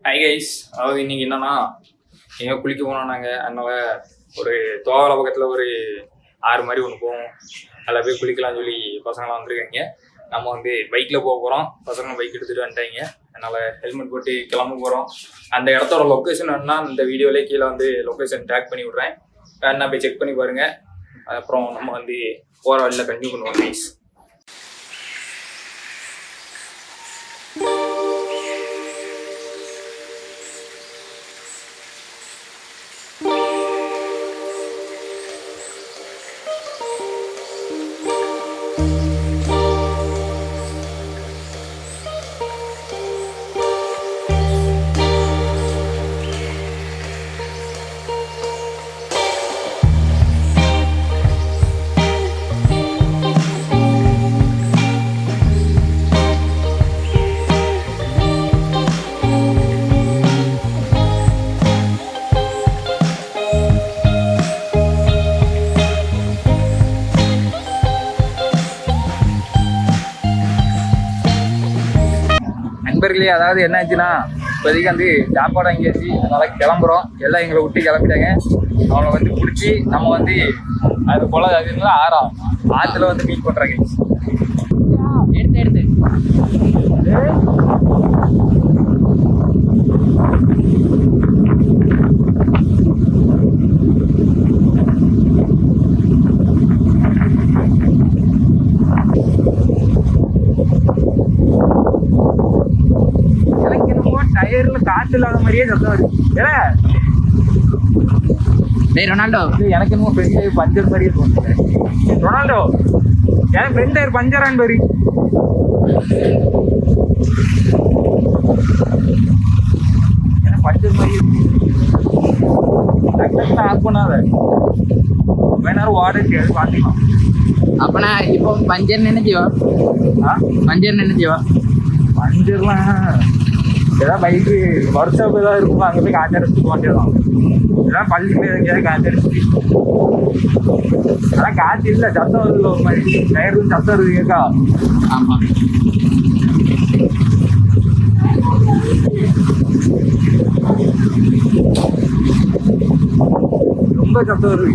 Hi guys, அதாவது இன்னைக்கு என்னன்னா எங்கே குளிக்க போனோம் நாங்கள். அதனால ஒரு தோவலை பக்கத்தில் ஒரு ஆறு மாதிரி ஒன்று போவோம். அதில் போய் குளிக்கலாம்னு சொல்லி பசங்களாம் வந்துருக்காங்க. நம்ம வந்து பைக்கில் போக போகிறோம். பசங்க பைக் எடுத்துகிட்டு வந்துட்டாங்க. அதனால் ஹெல்மெட் போட்டு கிளம்ப போகிறோம். அந்த இடத்தோட லொக்கேஷன் வேணுன்னா இந்த வீடியோலேயே கீழே வந்து லொக்கேஷன் டேக் பண்ணி விட்றேன். வேணா போய் செக் பண்ணி பாருங்கள். அப்புறம் நம்ம வந்து போகிற வழியில் கண்டினியூ பண்ணுவோம் கைஸ். நண்பர்களே, அதாவது என்ன ஆச்சுன்னா இப்போதைக்கு வந்து சாப்பாடு வாங்கியாச்சு. அதனால கிளம்புறோம். எல்லாம் எங்களை விட்டு கிளம்பிட்டாங்க. அவனை வந்து பிடிச்சி நம்ம வந்து அது போல அது ஆற்றுல வந்து மீட் பண்ணுறாங்க. எடுத்து டயர்ல காற்று இல்லாத மாதிரியே சத்தம் வருது. ரொனால்டோ எனக்கு என்னமோ ஃப்ரெண்ட் டயர் பஞ்சர் மாதிரியே தோணுது. ரொனால்டோ எனக்கு ஃப்ரெண்ட் டயர் பஞ்சரான்னு பாரு. எனக்கு பஞ்சர் மாதிரியே ஆஃப் பண்ணாத வேணாலும் வாடகை பார்த்துக்கலாம். அப்பனா இப்போ பஞ்சர் நினைச்சிவா? பஞ்சர் நினைச்சிவா? பஞ்சர்லாம் ஏதாவது பைக்கு ஒர்க் ஷாப் ஏதாவது இருக்கும், அங்கே போய் காற்று அடிச்சுட்டு வேண்டியதான். ஏதாவது பள்ளியில் எங்கேயாவது காற்று அடிச்சுட்டு. ஆனால் காற்று இல்லை, சத்தம் வருதுல்ல ஒரு மாதிரி. டயருக்கு சத்தம் வருது கேட்கா. ஆமாம், ரொம்ப சத்தம் வருது.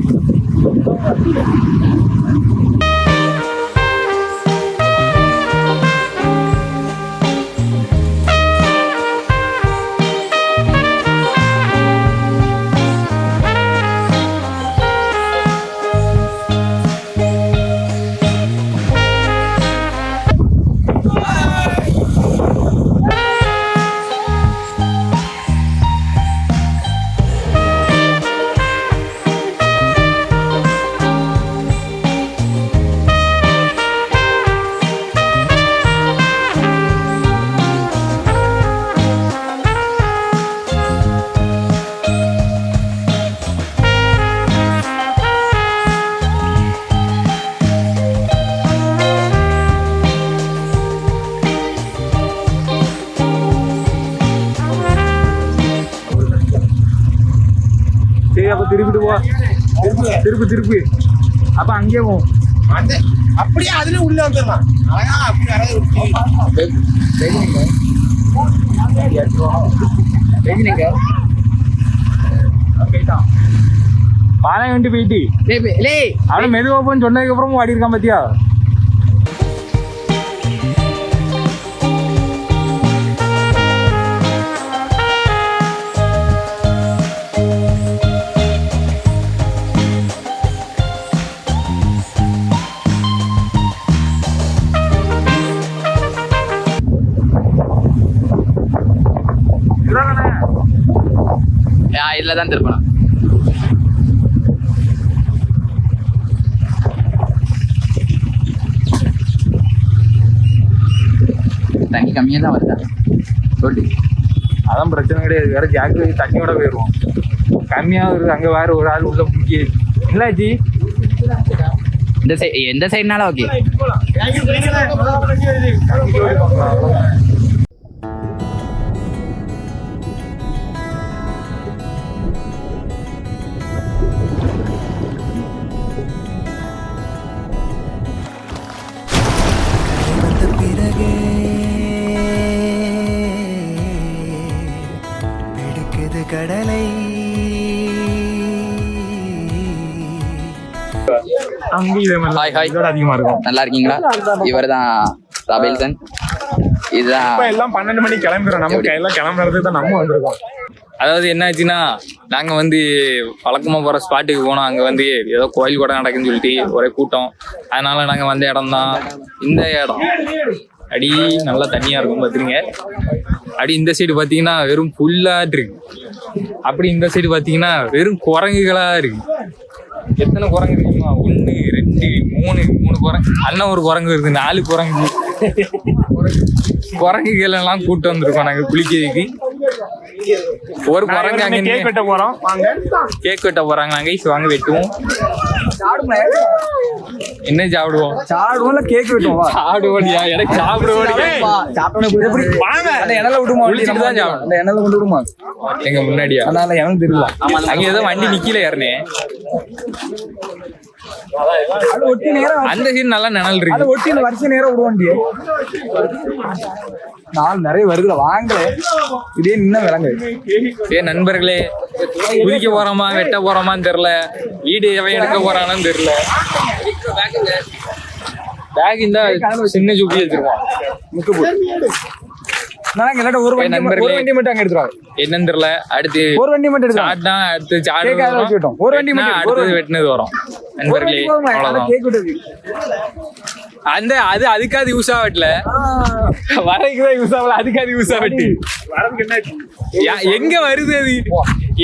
அப்ப திருப்பிட்டு போ, திருப்பி அப்ப அங்கேயே போவோம். அப்படியே அதுல உள்ள வந்துடலாம். பானை வண்டி போயிட்டு அவனை மெதுவா போன்னு சொன்னதுக்கு அப்புறமும் ஆடி இருக்கான் பாத்தியா. இதில் தான் திருப்பணும். தண்ணி கம்மியாக தான் வருதா சொல்லி? அதான் பிரச்சனை கிடையாது. வேற ஜாக்கு தண்ணியோட போயிடுவோம். கம்மியாக வருது. அங்கே வேற ஒரு ஆள் உள்ள முக்கிய இல்லாச்சி எந்த சைடுனாலும் ஓகே. கடலை ஹாய் ஹாய், அதிகமா இருக்கும். நல்லா இருக்கீங்களா? இவர் தான் ரபேல்சன். இதுதான் இப்ப எல்லாம் 12 மணிக்கு கிளம்பிடுறோம். நம்ம எல்லாம் கிளம்புறதுக்கு தான் நம்ம வந்திருக்கோம். அதாவது என்ன ஆச்சுன்னா நாங்கள் வந்து வழக்கமாக போகிற ஸ்பாட்டுக்கு போனோம். அங்கே வந்து ஏதோ கோயில் கூட நடக்குன்னு சொல்லிட்டு ஒரே கூட்டம். அதனால நாங்கள் வந்த இடம் தான் இந்த இடம். அடி நல்லா தண்ணியாக இருக்கும் பார்த்துருங்க. அப்படி இந்த சைடு பார்த்தீங்கன்னா வெறும் புல்லாக இருக்கு. அப்படி இந்த சைடு பார்த்தீங்கன்னா வெறும் குரங்குகளாக இருக்கு. எத்தனை குரங்கு இருக்குமா? 1 2 3 குரங்கு. அண்ணன் ஒரு குரங்கு இருக்கு, 4 குரங்கு. குரங்குகள் எல்லாம் கூட்டு வந்திருக்கோம் நாங்கள் குளிக்கிறதுக்கு. ஒரு குரங்கு அங்கே கேக் வெட்ட போறோம். வாங்க கேக் வெட்ட போறாங்க. நாங்க வாங்க வெட்டுவோம். என்ன சாப்பிடுவோம்? சாடுவோம்ல, கேக் வெட்டுவோம். சாப்பிடுவோடியா? எனக்கு சாப்பிடுவோடி. எப்படி வாங்க. அந்த எண்ணெயில விடுமா? குளிச்சுட்டு தான் சாப்பிடணும். அந்த எண்ணெயில கொண்டு விடுமா? எங்க முன்னாடியா? அதனால எனக்கு தெரியல. அங்க ஏதோ வண்டி நிக்கல யாருனே. அது ஒட்டி நேரம் அந்த சீன் நல்லா நிழல் அது இருக்கு. ஒட்டி இந்த வருஷம் நேரம் விடுவாண்டி. நாள் நிறைய வருதுல, வாங்கல இதே நின்ன விலங்கு. நண்பர்களே, குதிக்க போறோமா வெட்ட போறோமான்னு தெரியல. வீடு எவன் எடுக்க போறானு தெரியல. பேக் இந்த சின்ன ஜூப்பி வச்சிருக்கோம். முக்கு போட்டு நாங்க எல்லாட்ட ஒரு வண்டி மட்டும் அங்க எடுத்துருவாங்க. என்னன்னு தெரியல. அடுத்து ஒரு வண்டி மட்டும் எடுத்துருவாங்க. சாட்னா அடுத்து சாடு கேக் அதை வச்சு விட்டோம். ஒரு வண்டி வெட்டினா மட்டும் அடுத்தது வெட்டினது வரும். நண்பர்களே, அவ்வளவுதான். கேக் விட்டது அந்த அது அதுக்காவது யூஸ் ஆகல. வரைக்குதான் யூஸ் ஆகல, அதுக்காவது யூஸ் ஆகட்டு. எங்க வருது அது?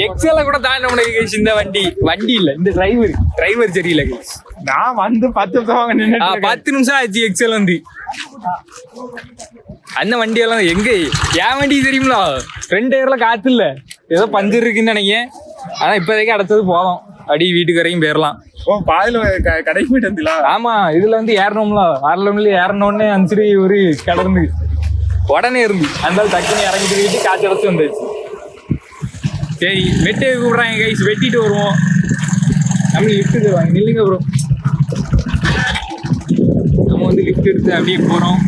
எக்ஸல கூட தாண்ட முடியாது. இந்த வண்டி இல்ல, இந்த டிரைவர் சரியில்லை. நான் வந்து 10 நிமிஷம் நின்று 10 நிமிஷம் ஆச்சு எக்ஸல் வந்து. அந்த வண்டி எல்லாம் எங்க என் வண்டி தெரியுங்களா? ஃப்ரண்ட் டயர்ல காத்து இல்ல, ஏதோ பஞ்சர் இருக்குன்னு நினைக்கிறேன். ஆனா இப்போதைக்கு அடுத்தது போதும். அடி வீட்டுக்கு வரைக்கும் போயிடலாம். பாதியில கடைக்கு போயிட்டு வந்தீங்களா? ஆமா, இதுல வந்து ஏறணும்ல. ஆரலம்ல ஏறணும்னு அனுசரி ஒரு கடந்து உடனே இருந்து அந்த டக்குன்னு இறங்கிட்டு போயிட்டு காய்ச்சி அடைச்சு வந்துச்சு. சரி, வெட்டி கூப்பிடுறாங்க கைஸ், வெட்டிட்டு வருவோம். நம்ம லிஃப்ட் தருவாங்க, நில்லுங்க ப்ரோ. நம்ம வந்து லிஃப்ட் எடுத்து அப்படியே போறோம்.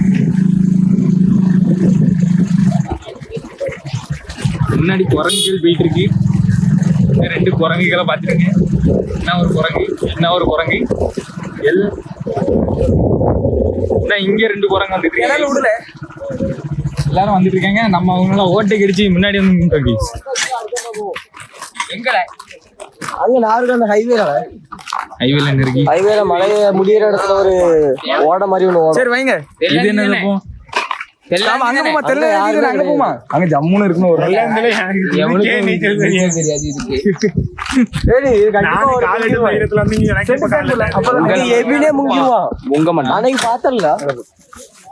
முன்னாடி குரங்குகள் போயிட்டு இருக்கு. 2 குரங்குகளை பார்த்துருங்க. என்ன ஒரு குரங்கு இங்க 2 குரங்கு வந்துட்டு எல்லாரும் வந்துட்டு இருக்காங்க. நம்ம அவங்களால ஓட்டை கடிச்சு முன்னாடி வந்து நின்றுங்க. எங்கட அங்க நாருக்கு அந்த ஹைவேல எங்க இருக்கு? ஹைவேல மலைய முடியிற இடத்துல ஒரு ஓட மாதிரி ஒண்ணு ஓடும். சரி வைங்க. இது என்ன போ? அங்க போமா தெரியல. அங்க போமா, அங்க ஜம்முன்னு இருக்குன்னு ஒரு தெரியாது இதுக்கு. சரி நானே காலேஜ் பைரத்துல வந்து எனக்கு இப்ப காலையில அப்ப எபினே முங்க மாட்டான். அன்னைக்கு பார்த்தல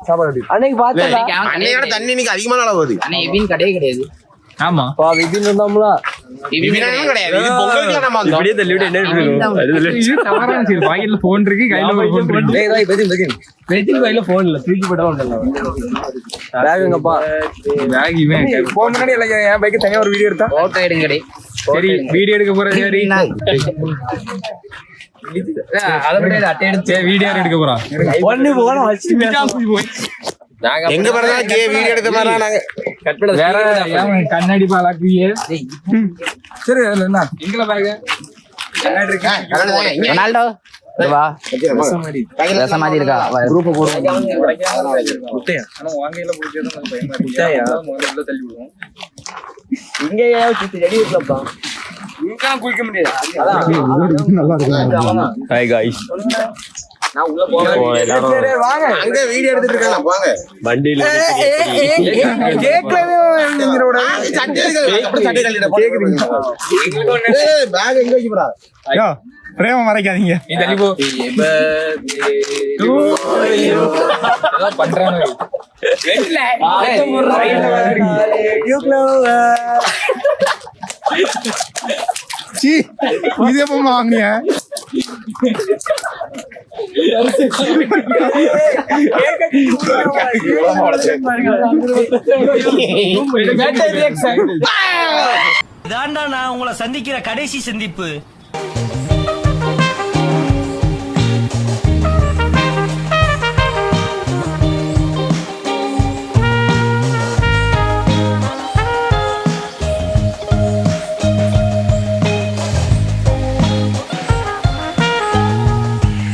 சாப்பாடு, அன்னைக்கு பார்த்தல அன்னையோட தண்ணி இன்னைக்கு அதிகமான அளவு வருது. ஆனா எபின் கிடையவே கிடையாது. ஆமா, பா விபின் இருந்தாம்ல. இவனும் கிடையாது. இது பொங்கலுக்கு நம்ம வந்தோம். இப்படியே தள்ளி விட்டு என்ன இது தவறான சரி. பாக்கெட்ல போன் இருக்கு, கையில ஒரு போன் இருக்கு. டேய் டேய் பெதின் கையில போன் இல்ல, தூக்கி போட்டா உண்டல்ல. பேகுங்கப்பா பேக் இவன் போன் முன்னாடி இல்ல, என் பைக் தனியா ஒரு வீடியோ எடுத்தா. போட்டோ எடுங்க டேய். சரி, வீடியோ எடுக்க போறேன். சரி, அத விட அட்டை எடுத்து வீடியோ எடுக்க போறோம். ஒண்ணு போன வச்சு எங்க வரதா வீடியோ எடுத்த மாதிரி நாங்க கட் பண்ண வேற ஏன் கண்ணாடி பாலாக்குவியே? சரி அதுல என்ன எங்கல பேக்? கண்ணாடி இருக்கா? ரொனால்டோ வா. ரச மாதிரி இருக்கா? குரூப் போடுங்க. முட்டையா? ஆனா வாங்கையில புடிச்சது கொஞ்சம் பயமா இருக்கு. முட்டையா முதல்ல தள்ளி விடுவோம். இங்க ஏன் சுத்தி ரெடி இருக்கலப்பா. இங்க குளிக்க முடியாது. அதான் நல்லா இருக்கு. ஹாய் गाइस, நான் உள்ள போறேன். சரி வாங்க. அங்க வீடியோ எடுத்துட்டு இருக்காங்க. போங்க. வண்டியில கேக்லவே நீங்கரோட சட்டை அப்படி சட்டை கழட்டிட கேக்குறீங்க. பேக் எங்க வைக்க போறா? ஐயோ பிரேம மறைக்காதீங்க. நீ தள்ளி போ. ஏதோ பண்றானே. வெட்டல. சீ, இது எப்ப வாங்குனீங்க? இதாண்டா நான் உங்களை சந்திக்கிற கடைசி சந்திப்பு.